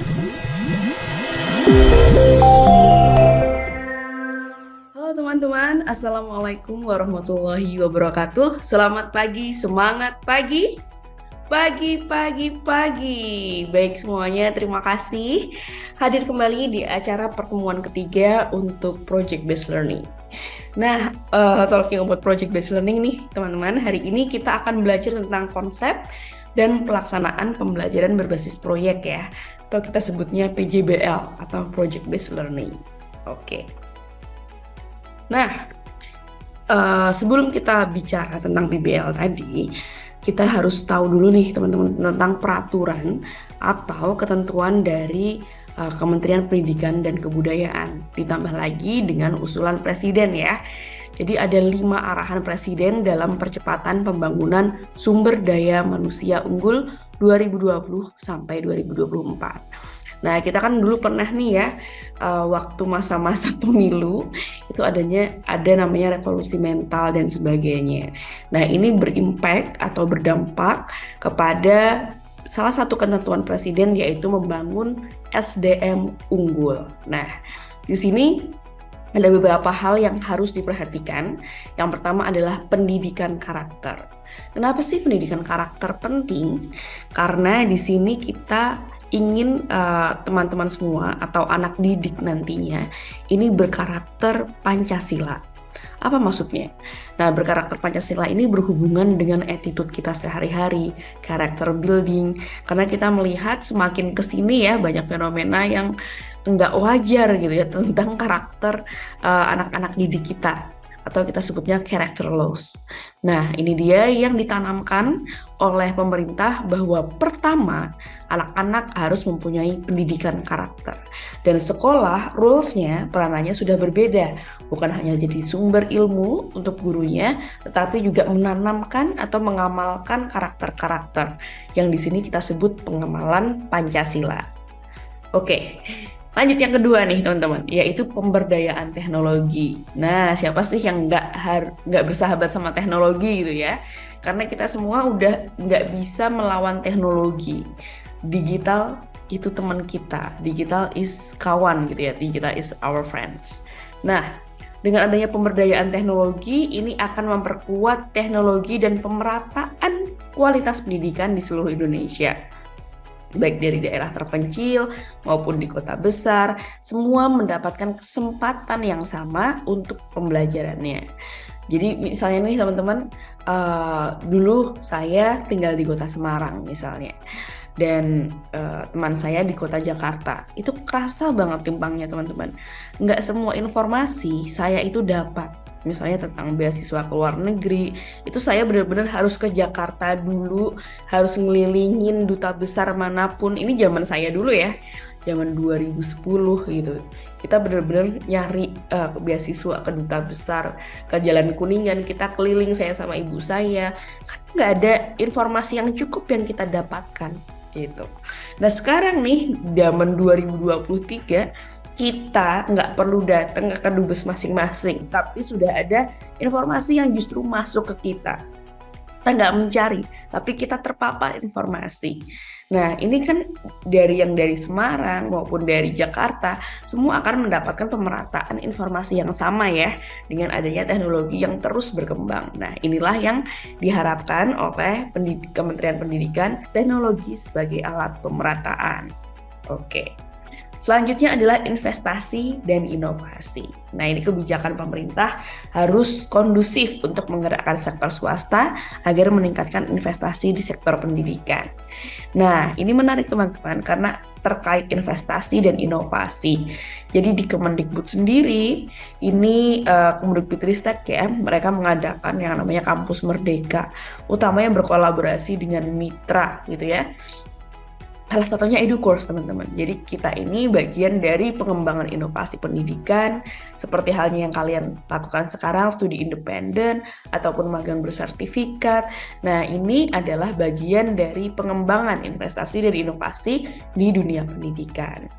Halo teman-teman, Assalamualaikum warahmatullahi wabarakatuh. Selamat pagi, semangat pagi. Pagi. Baik semuanya, terima kasih hadir kembali di acara pertemuan ketiga untuk Project Based Learning. Nah, talking about Project Based Learning nih teman-teman, hari ini kita akan belajar tentang konsep dan pelaksanaan pembelajaran berbasis proyek ya, atau kita sebutnya PJBL atau Project Based Learning. Oke. Nah, sebelum kita bicara tentang PBL tadi, kita harus tahu dulu nih teman-teman tentang peraturan atau ketentuan dari Kementerian Pendidikan dan Kebudayaan. Ditambah lagi dengan usulan Presiden ya. Jadi ada 5 arahan Presiden dalam percepatan pembangunan sumber daya manusia unggul 2020 sampai 2024. Nah, kita kan dulu pernah nih ya, waktu masa-masa pemilu, itu ada namanya revolusi mental dan sebagainya. Nah, ini berimpact atau berdampak kepada salah satu ketentuan Presiden, yaitu membangun SDM unggul. Nah, di sini ada beberapa hal yang harus diperhatikan. Yang pertama adalah pendidikan karakter. Kenapa sih pendidikan karakter penting? Karena di sini kita ingin teman-teman semua atau anak didik nantinya ini berkarakter Pancasila. Apa maksudnya? Nah, berkarakter Pancasila ini berhubungan dengan attitude kita sehari-hari, character building, karena kita melihat semakin kesini ya banyak fenomena yang nggak wajar gitu ya tentang karakter anak-anak didik kita, atau kita sebutnya character loss. Nah, ini dia yang ditanamkan oleh pemerintah bahwa pertama, anak-anak harus mempunyai pendidikan karakter. Dan sekolah, rules-nya, peranannya sudah berbeda. Bukan hanya jadi sumber ilmu untuk gurunya, tetapi juga menanamkan atau mengamalkan karakter-karakter. Yang di sini kita sebut pengamalan Pancasila. Oke. Lanjut yang kedua nih teman-teman, yaitu pemberdayaan teknologi. Nah, siapa sih yang nggak bersahabat sama teknologi gitu ya? Karena kita semua udah nggak bisa melawan teknologi. Digital itu teman kita, digital is kawan gitu ya, digital is our friends. Nah, dengan adanya pemberdayaan teknologi, ini akan memperkuat teknologi dan pemerataan kualitas pendidikan di seluruh Indonesia. Baik dari daerah terpencil maupun di kota besar, semua mendapatkan kesempatan yang sama untuk pembelajarannya. Jadi misalnya nih teman-teman, dulu saya tinggal di kota Semarang misalnya, dan teman saya di kota Jakarta. Itu kerasa banget timpangnya teman-teman. Nggak semua informasi saya itu dapat. Misalnya tentang beasiswa ke luar negeri, itu saya benar-benar harus ke Jakarta dulu, harus ngelilingin duta besar manapun. Ini zaman saya dulu ya, zaman 2010 gitu. Kita benar-benar nyari beasiswa ke duta besar, ke Jalan Kuningan, kita keliling saya sama ibu saya. Karena nggak ada informasi yang cukup yang kita dapatkan gitu. Nah sekarang nih, zaman 2023, kita nggak perlu datang ke kedubes masing-masing, tapi sudah ada informasi yang justru masuk ke kita. Kita nggak mencari, tapi kita terpapar informasi. Nah, ini kan dari Semarang maupun dari Jakarta, semua akan mendapatkan pemerataan informasi yang sama ya, dengan adanya teknologi yang terus berkembang. Nah, inilah yang diharapkan oleh Kementerian Pendidikan Teknologi sebagai alat pemerataan. Oke. Selanjutnya adalah investasi dan inovasi. Nah, ini kebijakan pemerintah harus kondusif untuk menggerakkan sektor swasta agar meningkatkan investasi di sektor pendidikan. Nah, ini menarik teman-teman karena terkait investasi dan inovasi. Jadi di Kemendikbud sendiri, ini Kemendikbudristek ya, mereka mengadakan yang namanya Kampus Merdeka, utamanya berkolaborasi dengan mitra gitu ya. Salah satunya EduCourse teman-teman. Jadi kita ini bagian dari pengembangan inovasi pendidikan, seperti halnya yang kalian lakukan sekarang, studi independen ataupun magang bersertifikat. Nah, ini adalah bagian dari pengembangan investasi dan inovasi di dunia pendidikan.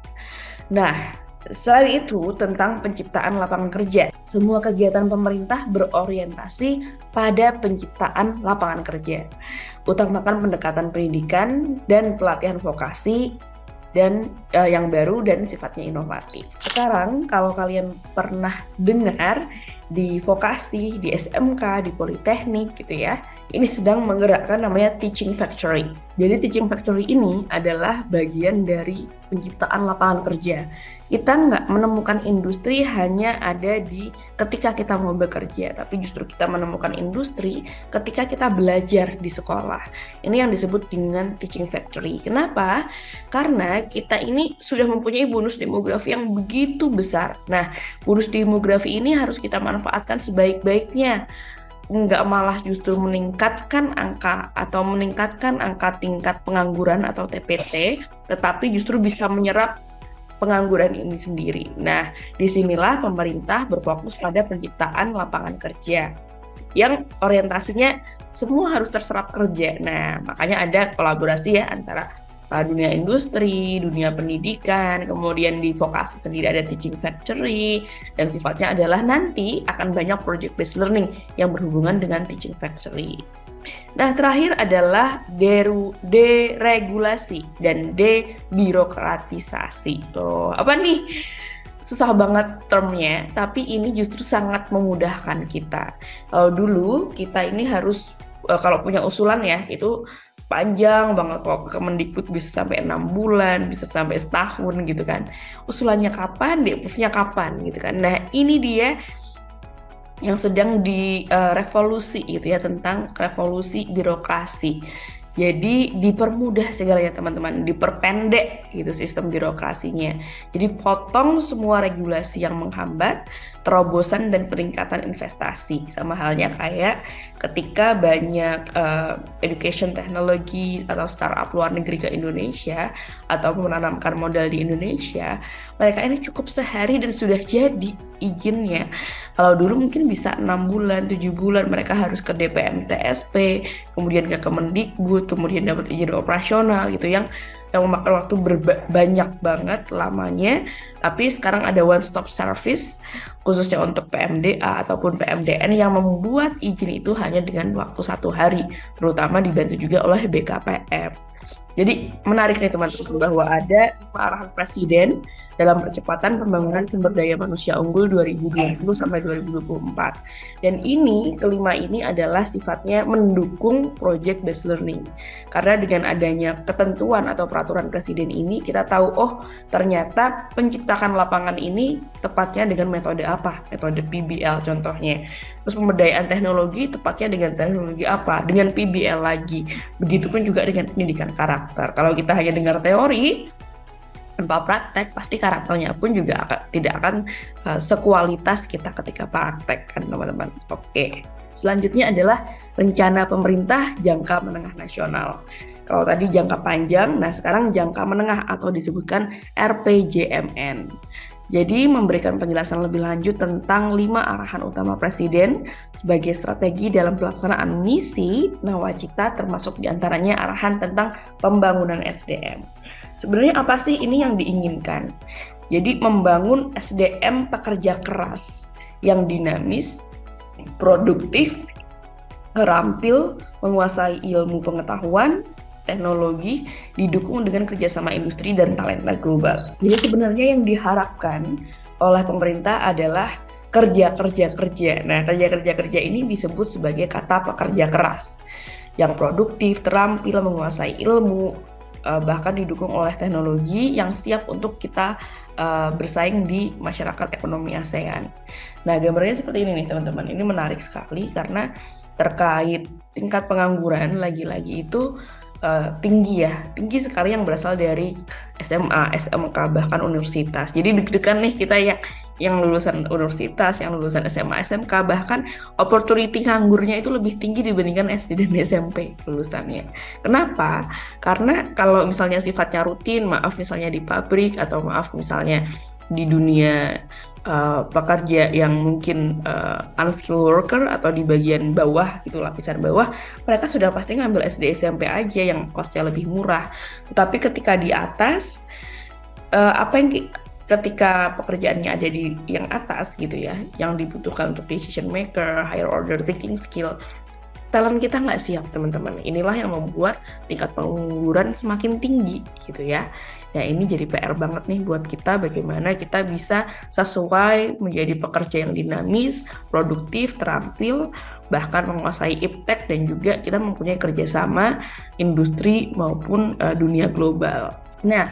Nah, selain itu, tentang penciptaan lapangan kerja. Semua kegiatan pemerintah berorientasi pada penciptaan lapangan kerja. Utamakan pendekatan pendidikan dan pelatihan vokasi dan yang baru dan sifatnya inovatif. Sekarang kalau kalian pernah dengar di vokasi, di SMK, di Politeknik gitu ya, ini sedang menggerakkan namanya Teaching Factory. Jadi Teaching Factory ini adalah bagian dari penciptaan lapangan kerja. Kita nggak menemukan industri hanya ada di ketika kita mau bekerja, tapi justru kita menemukan industri ketika kita belajar di sekolah. Ini yang disebut dengan Teaching Factory. Kenapa? Karena kita ini sudah mempunyai bonus demografi yang begitu besar. Nah, bonus demografi ini harus kita manfaatkan sebaik-baiknya. Nggak malah justru meningkatkan angka atau meningkatkan angka tingkat pengangguran atau TPT, tetapi justru bisa menyerap pengangguran ini sendiri. Nah, disinilah pemerintah berfokus pada penciptaan lapangan kerja yang orientasinya semua harus terserap kerja. Nah, makanya ada kolaborasi ya antara dunia industri, dunia pendidikan, kemudian di vokasi sendiri ada Teaching Factory, dan sifatnya adalah nanti akan banyak project based learning yang berhubungan dengan Teaching Factory. Nah, terakhir adalah deregulasi dan debirokratisasi. Tuh, apa nih? Susah banget termnya, tapi ini justru sangat memudahkan kita. Kalau dulu kita ini harus kalau punya usulan ya, itu panjang banget. Kalau Kemendikbud bisa sampai 6 bulan, bisa sampai setahun gitu kan. Usulannya kapan, DPUF-nya kapan gitu kan. Nah, ini dia yang sedang direvolusi gitu ya, tentang revolusi birokrasi. Jadi dipermudah segalanya teman-teman, diperpendek gitu sistem birokrasinya. Jadi potong semua regulasi yang menghambat terobosan dan peningkatan investasi. Sama halnya kayak ketika banyak education teknologi atau startup luar negeri ke Indonesia atau menanamkan modal di Indonesia, mereka ini cukup sehari dan sudah jadi izinnya. Kalau dulu mungkin bisa 6 bulan, 7 bulan mereka harus ke DPM TSP, kemudian ke Kemendikbud, kemudian dapat izin operasional gitu yang memakan waktu banyak banget lamanya. Tapi sekarang ada one stop service khususnya untuk PMDA ataupun PMDN yang membuat izin itu hanya dengan waktu 1 hari, terutama dibantu juga oleh BKPM. Jadi menarik nih teman-teman bahwa ada 5 arahan Presiden dalam percepatan pembangunan sumber daya manusia unggul 2020 sampai 2024. Dan ini, kelima ini adalah sifatnya mendukung project based learning. Karena dengan adanya ketentuan atau peraturan Presiden ini, kita tahu, oh ternyata penciptakan lapangan ini tepatnya dengan metode apa? Metode PBL contohnya. Terus pemberdayaan teknologi tepatnya dengan teknologi apa? Dengan PBL lagi. Begitupun juga dengan pendidikan karakter. Kalau kita hanya dengar teori, tanpa praktek, pasti karakternya pun juga tidak akan sekualitas kita ketika praktek kan teman-teman. Oke, selanjutnya adalah rencana pemerintah jangka menengah nasional. Kalau tadi jangka panjang, nah sekarang jangka menengah atau disebutkan RPJMN. Jadi memberikan penjelasan lebih lanjut tentang 5 arahan utama Presiden sebagai strategi dalam pelaksanaan misi Nawacita, termasuk diantaranya arahan tentang pembangunan SDM. Sebenarnya apa sih ini yang diinginkan? Jadi membangun SDM pekerja keras yang dinamis, produktif, terampil, menguasai ilmu pengetahuan, teknologi, didukung dengan kerjasama industri dan talenta global. Jadi sebenarnya yang diharapkan oleh pemerintah adalah kerja. Nah, kerja ini disebut sebagai kata pekerja keras yang produktif, terampil, menguasai ilmu, bahkan didukung oleh teknologi yang siap untuk kita bersaing di masyarakat ekonomi ASEAN. Nah, gambarnya seperti ini nih teman-teman. Ini menarik sekali karena terkait tingkat pengangguran lagi-lagi itu tinggi sekali yang berasal dari SMA, SMK, bahkan universitas. Jadi deg-degan nih kita yang lulusan universitas, yang lulusan SMA, SMK, bahkan opportunity nganggurnya itu lebih tinggi dibandingkan SD dan SMP lulusannya. Kenapa? Karena kalau misalnya sifatnya rutin, maaf misalnya di pabrik atau maaf misalnya di dunia pekerja yang mungkin unskilled worker atau di bagian bawah itu lapisan bawah, mereka sudah pasti ngambil SD SMP aja yang costnya lebih murah. Tetapi ketika di atas ketika pekerjaannya ada di yang atas gitu ya, yang dibutuhkan untuk decision maker, higher order thinking skill, talent kita nggak siap teman-teman. Inilah yang membuat tingkat pengangguran semakin tinggi gitu ya. Nah, ini jadi PR banget nih buat kita bagaimana kita bisa sesuai menjadi pekerja yang dinamis, produktif, terampil, bahkan menguasai iptek dan juga kita mempunyai kerjasama industri maupun dunia global. Nah,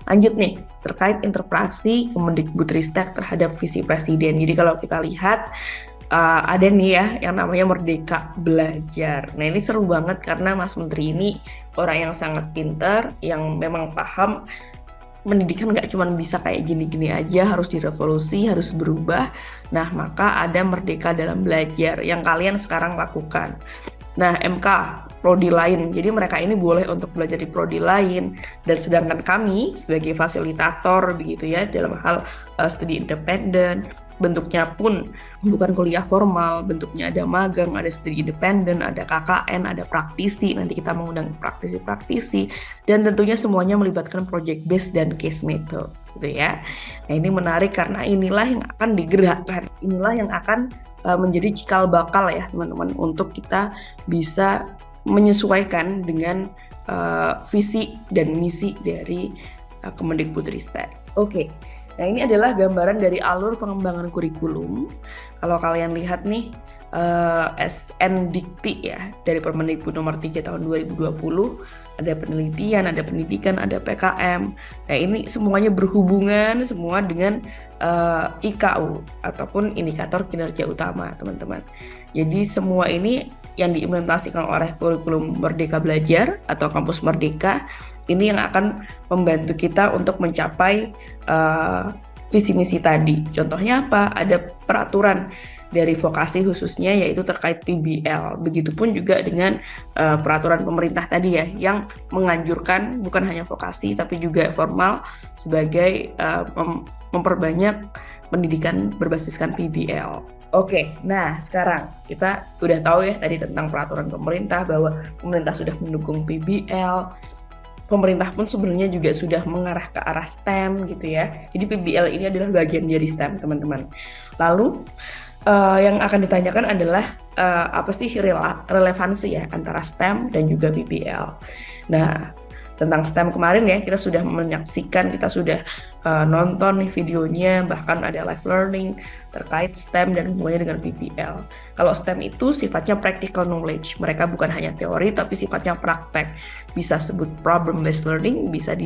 lanjut nih terkait interpretasi Kemendikbudristek terhadap visi presiden. Jadi kalau kita lihat ada nih ya yang namanya Merdeka Belajar. Nah, ini seru banget karena Mas Menteri ini orang yang sangat pintar, yang memang paham pendidikan nggak cuma bisa kayak gini-gini aja, harus direvolusi, harus berubah. Nah, maka ada Merdeka dalam Belajar yang kalian sekarang lakukan. Nah, MK, prodi lain. Jadi mereka ini boleh untuk belajar di prodi lain. Dan sedangkan kami sebagai fasilitator begitu ya dalam hal studi independen, bentuknya pun bukan kuliah formal, bentuknya ada magang, ada studi independen, ada KKN, ada praktisi, nanti kita mengundang praktisi-praktisi, dan tentunya semuanya melibatkan project based dan case method, gitu ya. Nah, ini menarik karena inilah yang akan digerakkan, inilah yang akan menjadi cikal bakal ya teman-teman untuk kita bisa menyesuaikan dengan visi dan misi dari Kemendikbudristek. Oke. Nah, ini adalah gambaran dari alur pengembangan kurikulum. Kalau kalian lihat nih, SN Dikti ya, dari Permendikbud nomor 3 tahun 2020, ada penelitian, ada pendidikan, ada PKM. Nah, ini semuanya berhubungan semua dengan IKU, ataupun indikator kinerja utama, teman-teman. Jadi semua ini yang diimplementasikan oleh kurikulum Merdeka Belajar atau Kampus Merdeka, ini yang akan membantu kita untuk mencapai visi misi tadi. Contohnya apa? Ada peraturan dari vokasi khususnya yaitu terkait PBL. Begitupun juga dengan peraturan pemerintah tadi ya yang menganjurkan bukan hanya vokasi tapi juga formal sebagai memperbanyak pendidikan berbasiskan PBL. Oke, nah sekarang kita udah tahu ya tadi tentang peraturan pemerintah bahwa pemerintah sudah mendukung PBL. Pemerintah pun sebenarnya juga sudah mengarah ke arah STEM gitu ya. Jadi PBL ini adalah bagian dari STEM, teman-teman. Lalu yang akan ditanyakan adalah apa sih relevansi ya antara STEM dan juga PBL. Nah, tentang STEM kemarin ya kita sudah menyaksikan, kita sudah nonton nih videonya, bahkan ada live learning terkait STEM dan hubungannya dengan PBL. Kalau STEM itu sifatnya practical knowledge, mereka bukan hanya teori tapi sifatnya praktek. Bisa sebut problem based learning, bisa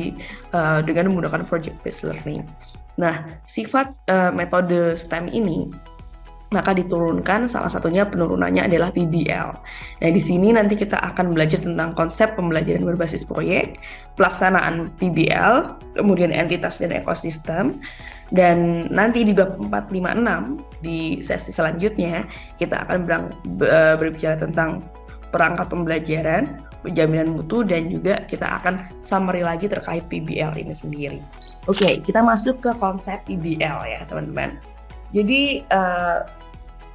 dengan menggunakan project based learning. Nah, sifat metode STEM ini maka diturunkan, salah satunya penurunannya adalah PBL. Nah, di sini nanti kita akan belajar tentang konsep pembelajaran berbasis proyek, pelaksanaan PBL, kemudian entitas dan ekosistem, dan nanti di bab 456 di sesi selanjutnya kita akan berbicara tentang perangkat pembelajaran, penjaminan mutu, dan juga kita akan summary lagi terkait PBL ini sendiri. Oke, kita masuk ke konsep PBL ya teman-teman. Jadi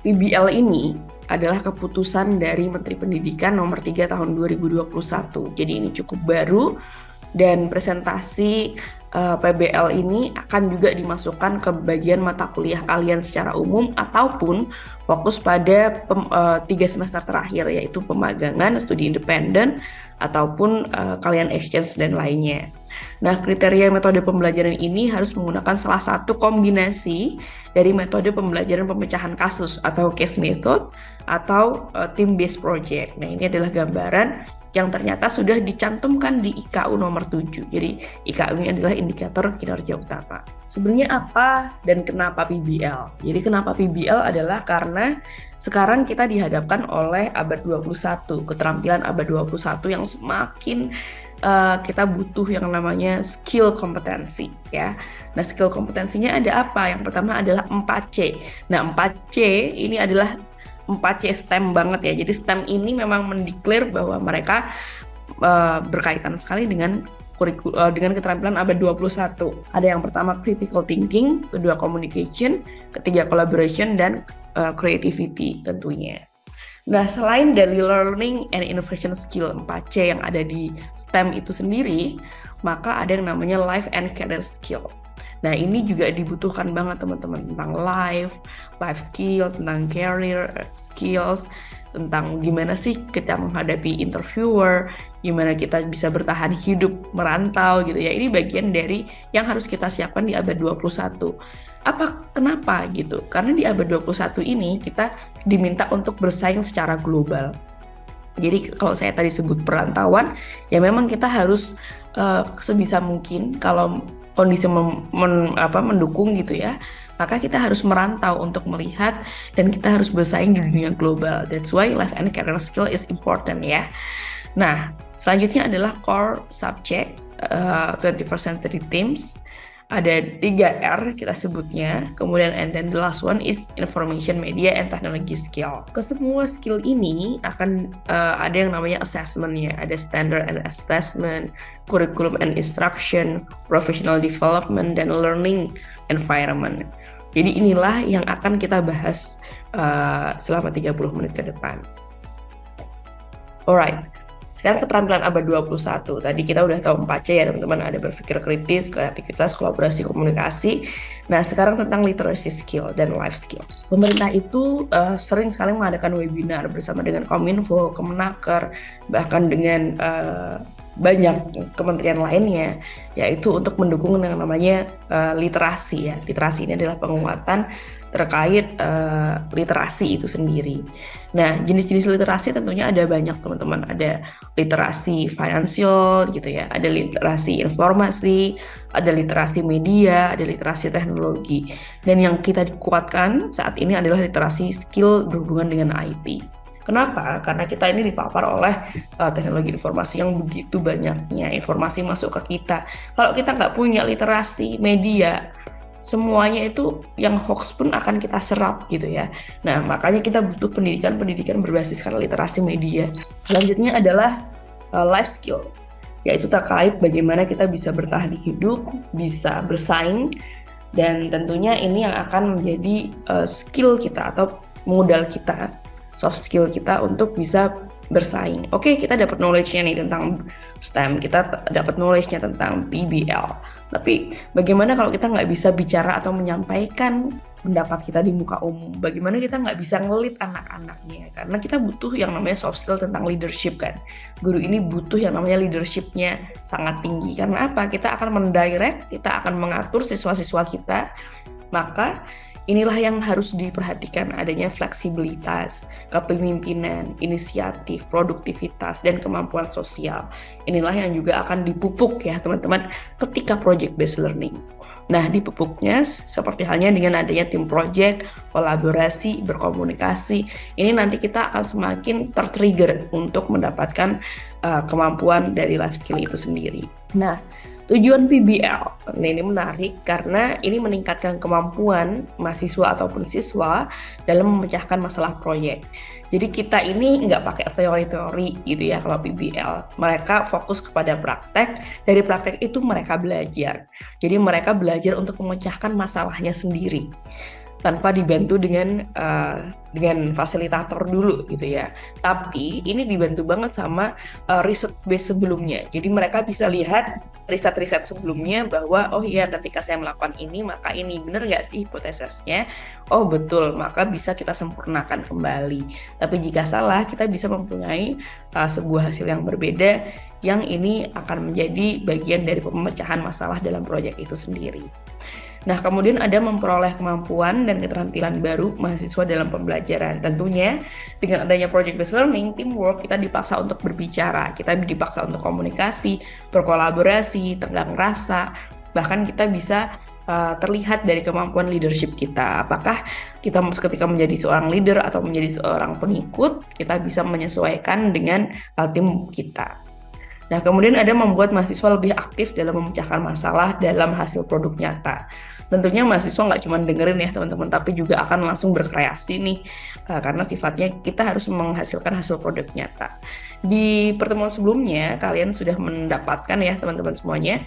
PBL ini adalah keputusan dari Menteri Pendidikan nomor 3 tahun 2021. Jadi ini cukup baru dan presentasi PBL ini akan juga dimasukkan ke bagian mata kuliah kalian secara umum ataupun fokus pada 3 semester terakhir yaitu pemagangan, studi independen ataupun kalian exchange dan lainnya. Nah, kriteria metode pembelajaran ini harus menggunakan salah satu kombinasi dari metode pembelajaran pemecahan kasus atau case method atau team based project. Nah, ini adalah gambaran yang ternyata sudah dicantumkan di IKU nomor 7. Jadi, IKU ini adalah indikator kinerja utama. Sebenarnya apa dan kenapa PBL? Jadi, kenapa PBL adalah karena sekarang kita dihadapkan oleh abad 21, keterampilan abad 21 yang semakin kita butuh yang namanya skill kompetensi ya. Nah, skill kompetensinya ada apa? Yang pertama adalah 4C. Nah, 4C ini adalah 4C STEM banget ya. Jadi STEM ini memang mendeklar bahwa mereka berkaitan sekali dengan dengan keterampilan abad 21. Ada yang pertama critical thinking, kedua communication, ketiga collaboration, dan creativity tentunya. Nah, selain dari learning and innovation skill 4C yang ada di STEM itu sendiri, maka ada yang namanya life and career skill. Nah, ini juga dibutuhkan banget teman-teman tentang life skill, tentang career skills, tentang gimana sih kita menghadapi interviewer, gimana kita bisa bertahan hidup merantau gitu ya. Ini bagian dari yang harus kita siapkan di abad 21. Kenapa gitu? Karena di abad 21 ini kita diminta untuk bersaing secara global. Jadi kalau saya tadi sebut perantauan, ya memang kita harus sebisa mungkin kalau kondisi mendukung gitu ya, maka kita harus merantau untuk melihat dan kita harus bersaing di dunia global. That's why life and career skill is important ya. Nah, selanjutnya adalah core subject 21st century themes. Ada 3R kita sebutnya, kemudian and then the last one is information media and technology skill. Ke semua skill ini akan ada yang namanya assessment-nya, ada standard and assessment, curriculum and instruction, professional development, dan learning environment. Jadi inilah yang akan kita bahas selama 30 menit ke depan. Alright. Sekarang keterampilan abad 21. Tadi kita udah tahu 4C ya teman-teman, ada berpikir kritis, kreativitas, kolaborasi, komunikasi. Nah, sekarang tentang literacy skill dan life skill. Pemerintah itu sering sekali mengadakan webinar bersama dengan Kominfo, Kemenaker, bahkan dengan banyak kementerian lainnya, yaitu untuk mendukung yang namanya literasi ya. Literasi ini adalah penguatan terkait literasi itu sendiri. Nah, jenis-jenis literasi tentunya ada banyak teman-teman. Ada literasi finansial gitu ya, ada literasi informasi, ada literasi media, ada literasi teknologi. Dan yang kita kuatkan saat ini adalah literasi skill berhubungan dengan IT. Kenapa? Karena kita ini dipapar oleh teknologi informasi yang begitu banyaknya, informasi masuk ke kita. Kalau kita nggak punya literasi media, semuanya itu yang hoax pun akan kita serap gitu ya. Nah, makanya kita butuh pendidikan berbasiskan literasi media. Selanjutnya adalah life skill, yaitu terkait bagaimana kita bisa bertahan hidup, bisa bersaing, dan tentunya ini yang akan menjadi skill kita atau modal kita, soft skill kita untuk bisa bersaing. Oke, kita dapat knowledge-nya nih tentang STEM, kita dapat knowledge-nya tentang PBL. Tapi bagaimana kalau kita nggak bisa bicara atau menyampaikan pendapat kita di muka umum? Bagaimana kita nggak bisa ngelit anak-anaknya? Karena kita butuh yang namanya soft skill tentang leadership kan. Guru ini butuh yang namanya leadership-nya sangat tinggi. Karena apa? Kita akan mendirect, kita akan mengatur siswa-siswa kita. Maka inilah yang harus diperhatikan, adanya fleksibilitas, kepemimpinan, inisiatif, produktivitas, dan kemampuan sosial. Inilah yang juga akan dipupuk ya teman-teman ketika project based learning. Nah, dipupuknya seperti halnya dengan adanya tim project, kolaborasi, berkomunikasi, ini nanti kita akan semakin tertrigger untuk mendapatkan kemampuan dari life skill itu sendiri. Nah, tujuan PBL ini menarik karena ini meningkatkan kemampuan mahasiswa ataupun siswa dalam memecahkan masalah proyek. Jadi kita ini nggak pakai teori-teori gitu ya kalau PBL. Mereka fokus kepada praktek, dari praktek itu mereka belajar. Jadi mereka belajar untuk memecahkan masalahnya sendiri, tanpa dibantu dengan fasilitator dulu gitu ya. Tapi ini dibantu banget sama riset base sebelumnya. Jadi mereka bisa lihat riset-riset sebelumnya bahwa oh iya ketika saya melakukan ini maka ini benar nggak sih hipotesisnya? Oh betul, maka bisa kita sempurnakan kembali. Tapi jika salah kita bisa mempunyai sebuah hasil yang berbeda yang ini akan menjadi bagian dari pemecahan masalah dalam proyek itu sendiri. Nah, kemudian ada memperoleh kemampuan dan keterampilan baru mahasiswa dalam pembelajaran. Tentunya dengan adanya project based learning, teamwork, kita dipaksa untuk berbicara, kita dipaksa untuk komunikasi, berkolaborasi, tenggang rasa, bahkan kita bisa terlihat dari kemampuan leadership kita. Apakah kita ketika menjadi seorang leader atau menjadi seorang pengikut, kita bisa menyesuaikan dengan tim kita. Nah, kemudian ada membuat mahasiswa lebih aktif dalam memecahkan masalah dalam hasil produk nyata. Tentunya mahasiswa nggak cuma dengerin ya teman-teman, tapi juga akan langsung berkreasi nih, karena sifatnya kita harus menghasilkan hasil produk nyata. Di pertemuan sebelumnya, kalian sudah mendapatkan ya teman-teman semuanya,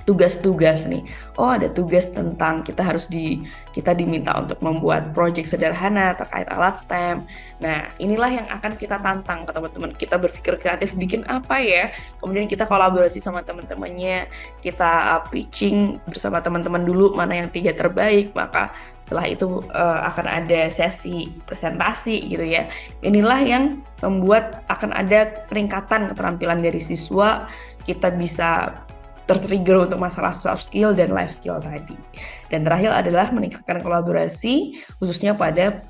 tugas-tugas nih. Oh, ada tugas tentang kita diminta untuk membuat project sederhana terkait alat STEM. Nah, inilah yang akan kita tantang ke teman-teman. Kita berpikir kreatif bikin apa ya? Kemudian kita kolaborasi sama teman-temannya, kita pitching bersama teman-teman dulu mana yang 3 terbaik, maka setelah itu akan ada sesi presentasi gitu ya. Inilah yang membuat akan ada peningkatan keterampilan dari siswa, kita bisa tertrigger untuk masalah soft skill dan life skill tadi. Dan terakhir adalah meningkatkan kolaborasi, khususnya pada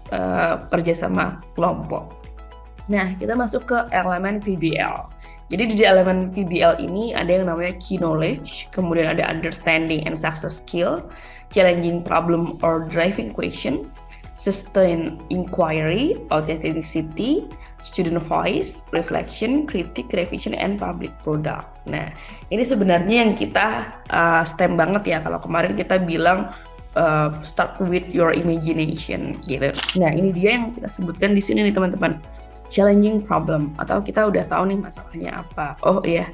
kerjasama kelompok. Nah, kita masuk ke elemen PBL. Jadi di elemen PBL ini ada yang namanya key knowledge, kemudian ada understanding and success skill, challenging problem or driving question, sustained inquiry, authenticity, student voice, reflection, critic, revision, and public product. Nah, ini sebenarnya yang kita STEM banget ya. Kalau kemarin kita bilang start with your imagination gitu. Nah, ini dia yang kita sebutkan di sini nih teman-teman. Challenging problem, atau kita udah tahu nih masalahnya apa. Oh iya,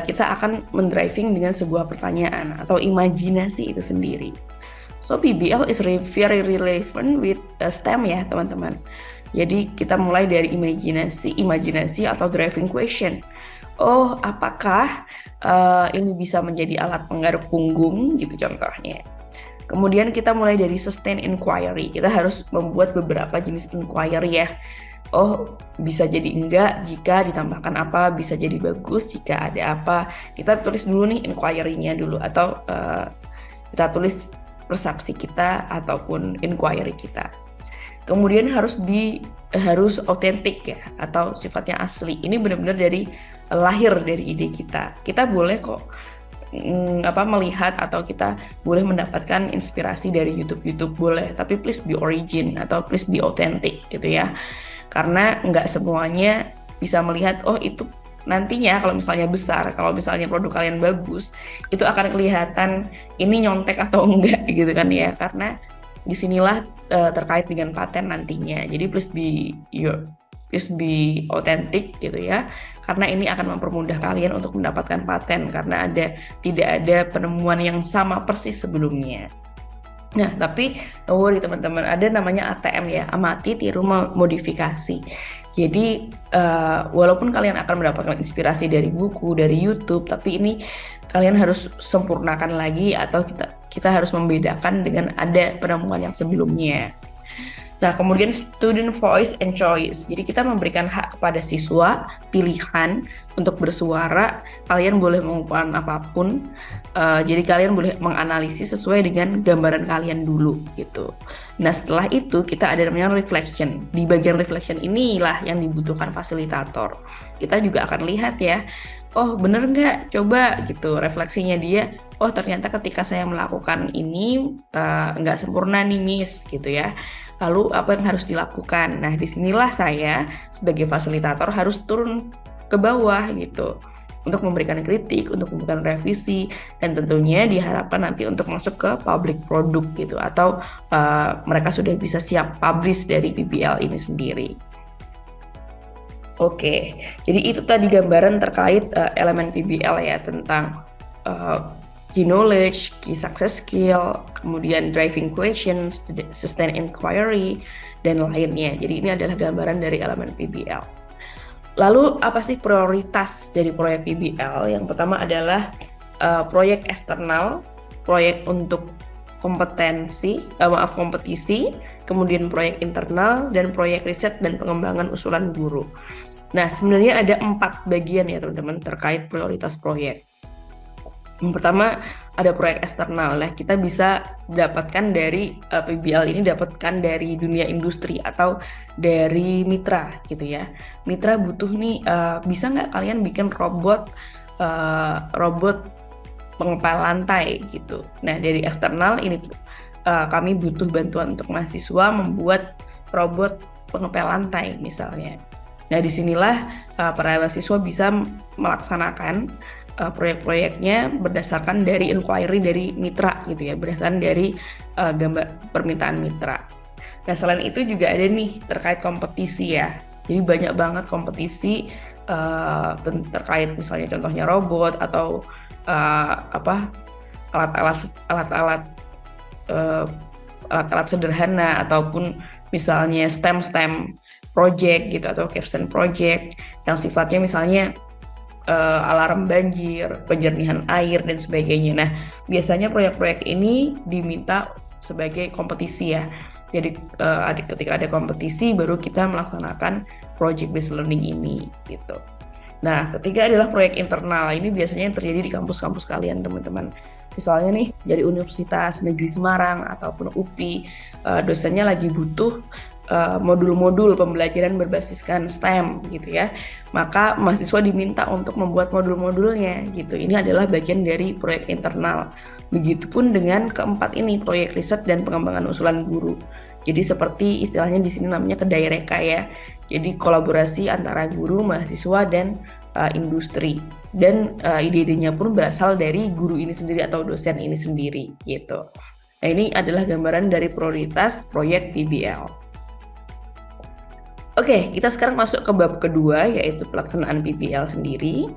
kita akan mendriving dengan sebuah pertanyaan atau imajinasi itu sendiri. So PBL is very relevant with STEM ya teman-teman. Jadi kita mulai dari imajinasi atau driving question. Oh, apakah ini bisa menjadi alat penggaruk punggung gitu contohnya. Kemudian kita mulai dari sustained inquiry. Kita harus membuat beberapa jenis inquiry ya. Oh, bisa jadi enggak jika ditambahkan apa, bisa jadi bagus jika ada apa. Kita tulis dulu nih inquiry-nya dulu, atau kita tulis persepsi kita ataupun inquiry kita. Kemudian harus otentik ya, atau sifatnya asli. Ini benar-benar dari lahir dari ide kita. Kita boleh kok melihat atau kita boleh mendapatkan inspirasi dari YouTube boleh, tapi please be origin atau please be authentic gitu ya. Karena nggak semuanya bisa melihat, oh itu nantinya kalau misalnya besar, kalau misalnya produk kalian bagus, itu akan kelihatan ini nyontek atau enggak gitu kan ya. Karena disinilah terkait dengan paten nantinya. Jadi please be authentic gitu ya. Karena ini akan mempermudah kalian untuk mendapatkan paten karena tidak ada penemuan yang sama persis sebelumnya. Nah, tapi don't worry teman-teman, ada namanya ATM ya, amati, tiru, modifikasi. Jadi walaupun kalian akan mendapatkan inspirasi dari buku, dari YouTube, tapi ini kalian harus sempurnakan lagi atau kita harus membedakan dengan ada penemuan yang sebelumnya. Nah, kemudian student voice and choice. Jadi kita memberikan hak kepada siswa, pilihan untuk bersuara. Kalian boleh mengumpulkan apapun. Jadi kalian boleh menganalisis sesuai dengan gambaran kalian dulu gitu. Nah, setelah itu kita ada namanya reflection. Di bagian reflection inilah yang dibutuhkan fasilitator. Kita juga akan lihat ya, oh bener nggak? Coba gitu refleksinya dia. Oh ternyata ketika saya melakukan ini nggak sempurna nih Miss gitu ya. Lalu apa yang harus dilakukan? Nah disinilah saya sebagai fasilitator harus turun ke bawah gitu untuk memberikan kritik, untuk memberikan revisi, dan tentunya diharapkan nanti untuk masuk ke public product gitu, atau mereka sudah bisa siap publish dari PBL ini sendiri. Oke, jadi itu tadi gambaran terkait elemen PBL ya, tentang key knowledge, key success skill, kemudian driving questions, sustained inquiry, dan lainnya. Jadi ini adalah gambaran dari elemen PBL. Lalu apa sih prioritas dari proyek PBL? Yang pertama adalah proyek eksternal, proyek untuk kompetisi, kemudian proyek internal, dan proyek riset dan pengembangan usulan guru. Nah, sebenarnya ada 4 bagian ya teman-teman terkait prioritas proyek. Yang pertama ada proyek eksternal. Nah, kita bisa dapatkan dari PBL ini dapatkan dari dunia industri atau dari mitra gitu ya. Mitra butuh nih, bisa nggak kalian bikin robot pengepel lantai gitu. Nah, dari eksternal ini kami butuh bantuan untuk mahasiswa membuat robot pengepel lantai misalnya. Nah, disinilah para mahasiswa bisa melaksanakan proyek-proyeknya berdasarkan dari inquiry dari mitra gitu ya, berdasarkan dari gambar permintaan mitra. Nah, selain itu juga ada nih terkait kompetisi ya. Jadi banyak banget kompetisi terkait misalnya contohnya robot atau alat-alat sederhana, ataupun misalnya STEM project gitu atau capstone project yang sifatnya misalnya alarm banjir, penjernihan air dan sebagainya. Nah, biasanya proyek-proyek ini diminta sebagai kompetisi ya. Jadi ketika ada kompetisi baru kita melaksanakan project based learning ini gitu. Nah, ketiga adalah proyek internal. Ini biasanya yang terjadi di kampus-kampus kalian, teman-teman. Misalnya nih, dari Universitas Negeri Semarang ataupun UPI, dosennya lagi butuh modul-modul pembelajaran berbasiskan STEM gitu ya. Maka mahasiswa diminta untuk membuat modul-modulnya gitu. Ini adalah bagian dari proyek internal. Begitupun dengan keempat ini, proyek riset dan pengembangan usulan guru. Jadi seperti istilahnya di sini namanya kedai reka ya. Jadi kolaborasi antara guru, mahasiswa dan industri. Dan ide-idenya pun berasal dari guru ini sendiri atau dosen ini sendiri gitu. Nah, ini adalah gambaran dari prioritas proyek PBL. Oke, kita sekarang masuk ke bab kedua, yaitu pelaksanaan PBL sendiri.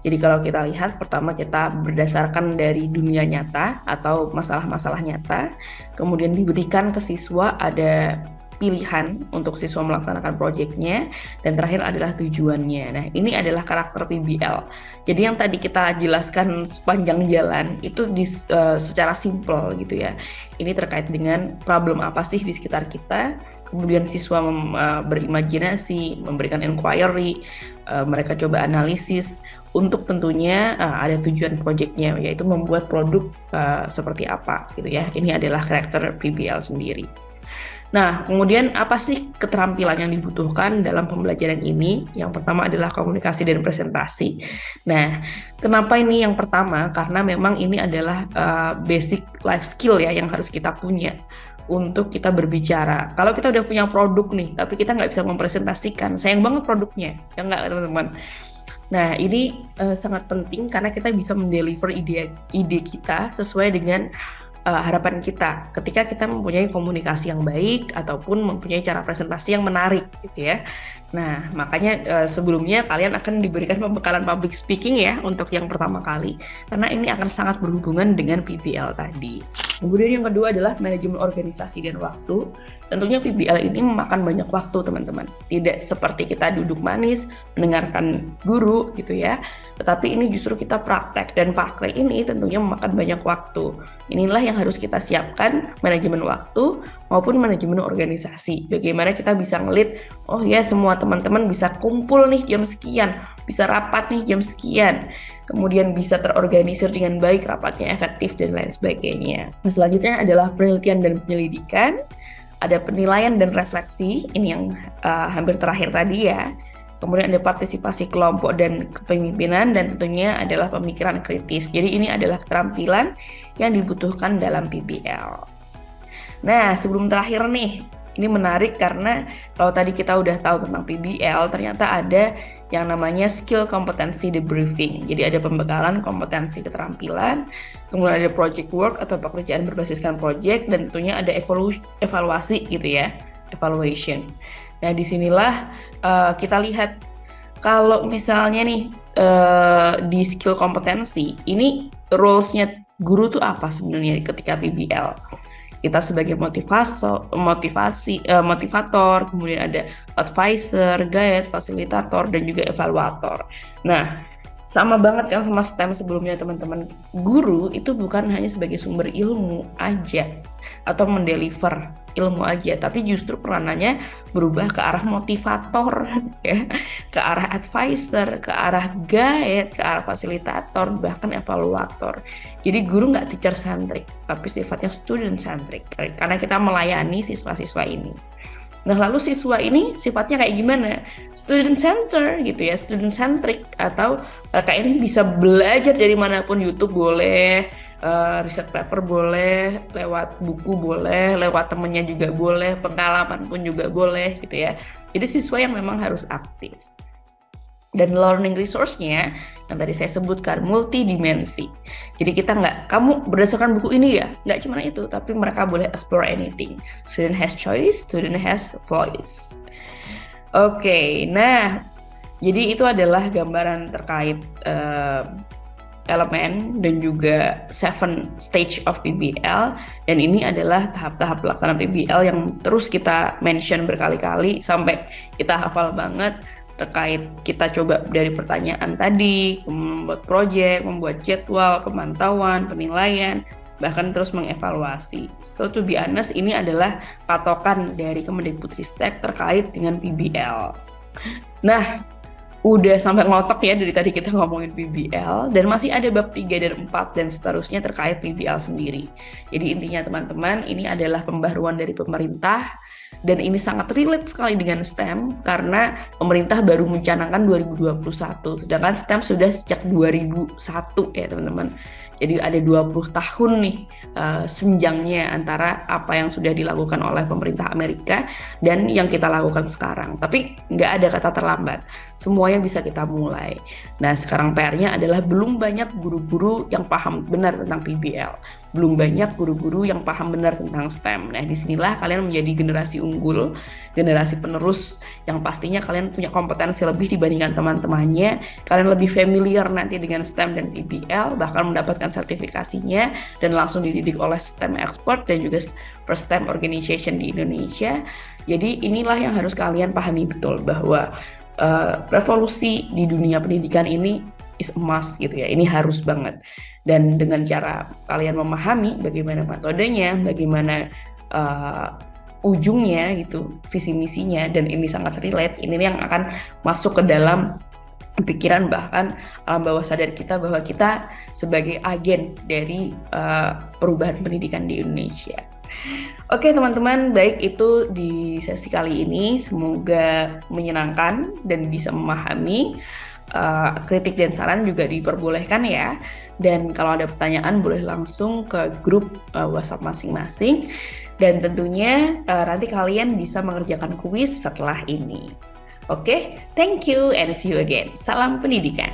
Jadi kalau kita lihat, pertama kita berdasarkan dari dunia nyata atau masalah-masalah nyata, kemudian diberikan ke siswa ada pilihan untuk siswa melaksanakan proyeknya, dan terakhir adalah tujuannya. Nah, ini adalah karakter PBL. Jadi yang tadi kita jelaskan sepanjang jalan, itu secara simple gitu ya. Ini terkait dengan problem apa sih di sekitar kita, kemudian siswa berimajinasi, memberikan inquiry, mereka coba analisis untuk tentunya ada tujuan proyeknya, yaitu membuat produk seperti apa gitu ya. Ini adalah karakter PBL sendiri. Nah, kemudian apa sih keterampilan yang dibutuhkan dalam pembelajaran ini? Yang pertama adalah komunikasi dan presentasi. Nah, kenapa ini yang pertama? Karena memang ini adalah basic life skill ya yang harus kita punya untuk kita berbicara. Kalau kita udah punya produk nih, tapi kita nggak bisa mempresentasikan, sayang banget produknya, ya nggak teman-teman? Nah, ini sangat penting karena kita bisa mendeliver ide kita sesuai dengan harapan kita ketika kita mempunyai komunikasi yang baik ataupun mempunyai cara presentasi yang menarik gitu ya. Nah, makanya sebelumnya kalian akan diberikan pembekalan public speaking ya untuk yang pertama kali, karena ini akan sangat berhubungan dengan PBL tadi. Kemudian yang kedua adalah manajemen organisasi dan waktu. Tentunya PBL ini memakan banyak waktu teman-teman. Tidak seperti kita duduk manis mendengarkan guru gitu ya. Tetapi ini justru kita praktek, dan praktek ini tentunya memakan banyak waktu. Inilah yang harus kita siapkan, manajemen waktu maupun manajemen organisasi. Bagaimana kita bisa ngelit, oh ya semua teman-teman bisa kumpul nih jam sekian, bisa rapat nih jam sekian, kemudian bisa terorganisir dengan baik, rapatnya efektif dan lain sebagainya. Nah, selanjutnya adalah penelitian dan penyelidikan, ada penilaian dan refleksi, ini yang hampir terakhir tadi ya. Kemudian ada partisipasi kelompok dan kepemimpinan, dan tentunya adalah pemikiran kritis. Jadi ini adalah keterampilan yang dibutuhkan dalam PBL. Nah, sebelum terakhir nih, ini menarik karena kalau tadi kita udah tahu tentang PBL, ternyata ada yang namanya skill kompetensi debriefing. Jadi ada pembekalan kompetensi keterampilan, kemudian ada project work atau pekerjaan berbasiskan project, dan tentunya ada evaluasi gitu ya, evaluation. Nah, disinilah kita lihat kalau misalnya nih di skill kompetensi ini roles-nya guru tuh apa sebenarnya ketika PBL? Kita sebagai motivator, kemudian ada advisor, guide, fasilitator, dan juga evaluator. Nah, sama banget kan sama STEM sebelumnya teman-teman. Guru itu bukan hanya sebagai sumber ilmu aja atau mendeliver ilmu aja, tapi justru peranannya berubah ke arah motivator, ya, ke arah advisor, ke arah guide, ke arah fasilitator, bahkan evaluator. Jadi guru nggak teacher centric, tapi sifatnya student centric, karena kita melayani siswa-siswa ini. Nah, lalu siswa ini sifatnya kayak gimana? Student center gitu ya, student centric, atau mereka ini bisa belajar dari manapun, YouTube boleh, riset paper boleh, lewat buku boleh, lewat temennya juga boleh, pengalaman pun juga boleh gitu ya. Jadi siswa yang memang harus aktif. Dan learning resource-nya yang tadi saya sebutkan multidimensi. Jadi kita kamu berdasarkan buku ini ya, nggak cuma itu, tapi mereka boleh explore anything. Student has choice, student has voice. Oke, nah Jadi itu adalah gambaran terkait elemen dan juga 7 stage of PBL, dan ini adalah tahap-tahap pelaksanaan PBL yang terus kita mention berkali-kali sampai kita hafal banget terkait kita coba dari pertanyaan tadi, membuat proyek, membuat jadwal, pemantauan, penilaian, bahkan terus mengevaluasi. So to be honest, ini adalah patokan dari Kemendikbudristek terkait dengan PBL. Nah, udah sampai ngelotok ya dari tadi kita ngomongin PBL, dan masih ada bab 3 dan 4 dan seterusnya terkait PBL sendiri. Jadi intinya teman-teman, ini adalah pembaruan dari pemerintah dan ini sangat relate sekali dengan STEM karena pemerintah baru mencanangkan 2021, sedangkan STEM sudah sejak 2001 ya teman-teman. Jadi ada 20 tahun nih senjangnya antara apa yang sudah dilakukan oleh pemerintah Amerika dan yang kita lakukan sekarang. Tapi nggak ada kata terlambat, semuanya bisa kita mulai. Nah sekarang PR-nya adalah belum banyak guru-guru yang paham benar tentang PBL, belum banyak guru-guru yang paham benar tentang STEM. Nah disinilah kalian menjadi generasi unggul, generasi penerus yang pastinya kalian punya kompetensi lebih dibandingkan teman-temannya. Kalian lebih familiar nanti dengan STEM dan PBL, bahkan mendapatkan sertifikasinya dan langsung dididik oleh STEM Expert dan juga First STEM Organization di Indonesia. Jadi inilah yang harus kalian pahami betul, bahwa revolusi di dunia pendidikan ini is a must gitu ya, ini harus banget. Dan dengan cara kalian memahami bagaimana metodenya, bagaimana ujungnya gitu, visi misinya, dan ini sangat relate, ini yang akan masuk ke dalam pikiran bahkan alam bawah sadar kita bahwa kita sebagai agen dari perubahan pendidikan di Indonesia. Oke teman-teman, baik itu di sesi kali ini, semoga menyenangkan dan bisa memahami. Kritik dan saran juga diperbolehkan ya, dan kalau ada pertanyaan boleh langsung ke grup WhatsApp masing-masing, dan tentunya nanti kalian bisa mengerjakan kuis setelah ini. Oke, thank you and see you again. Salam pendidikan.